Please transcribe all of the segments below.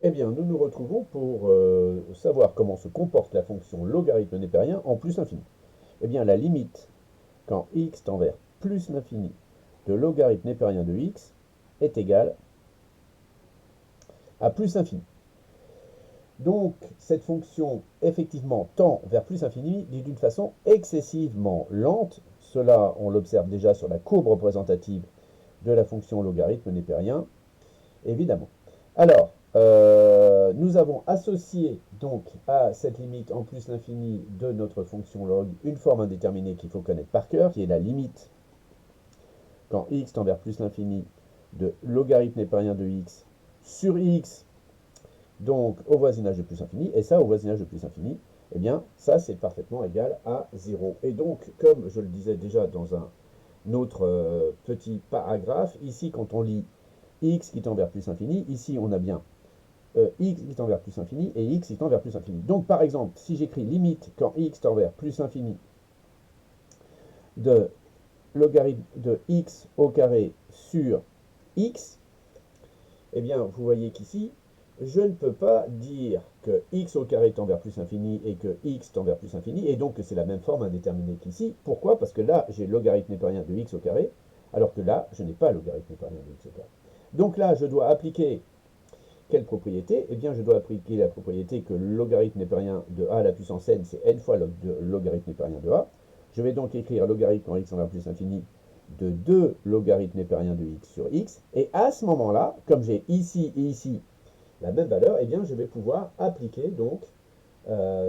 Eh bien, nous nous retrouvons pour savoir comment se comporte la fonction logarithme népérien en plus infini. Eh bien, la limite, quand x tend vers plus l'infini de logarithme népérien de x, est égale à plus infini. Donc, cette fonction, effectivement, tend vers plus infini, dit d'une façon excessivement lente. Cela, on l'observe déjà sur la courbe représentative de la fonction logarithme népérien, évidemment. Alors, nous avons associé donc à cette limite en plus l'infini de notre fonction log une forme indéterminée qu'il faut connaître par cœur, qui est la limite quand x tend vers plus l'infini de logarithme népérien de x sur x, donc au voisinage de plus infini, et ça au voisinage de plus infini, eh bien ça c'est parfaitement égal à 0. Et donc, comme je le disais déjà dans un autre petit paragraphe, ici quand on lit x qui tend vers plus infini, ici on a bien x qui tend vers plus infini et x qui tend vers plus infini. Donc par exemple, si j'écris limite quand x tend vers plus infini de logarithme de x au carré sur x, eh bien vous voyez qu'ici, je ne peux pas dire que x au carré tend vers plus infini et que x tend vers plus infini, et donc que c'est la même forme indéterminée qu'ici. Pourquoi? Parce que là, j'ai logarithme népérien de x au carré, alors que là, je n'ai pas logarithme népérien de x au carré. Donc là, je dois appliquer quelle propriété? Eh bien, je dois appliquer la propriété que le logarithme népérien de a à la puissance n, c'est n fois le logarithme népérien de a. Je vais donc écrire logarithme quand x tend vers plus infini de 2 logarithmes népériens de x sur x. Et à ce moment-là, comme j'ai ici et ici la même valeur, eh bien, je vais pouvoir appliquer donc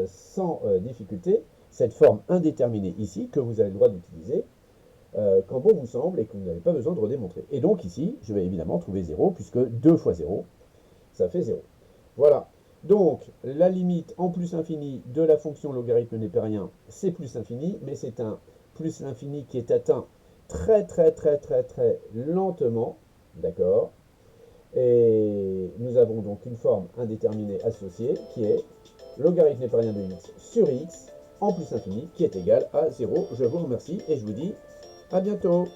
sans difficulté cette forme indéterminée ici que vous avez le droit d'utiliser quand bon vous semble et que vous n'avez pas besoin de redémontrer. Et donc ici, je vais évidemment trouver 0 puisque 2 fois 0, ça fait 0. Voilà. Donc, la limite en plus infini de la fonction logarithme népérien, c'est plus infini, mais c'est un plus l'infini qui est atteint très lentement, d'accord? Et nous avons donc une forme indéterminée associée qui est logarithme népérien de x sur x en plus infini qui est égal à 0. Je vous remercie et je vous dis à bientôt.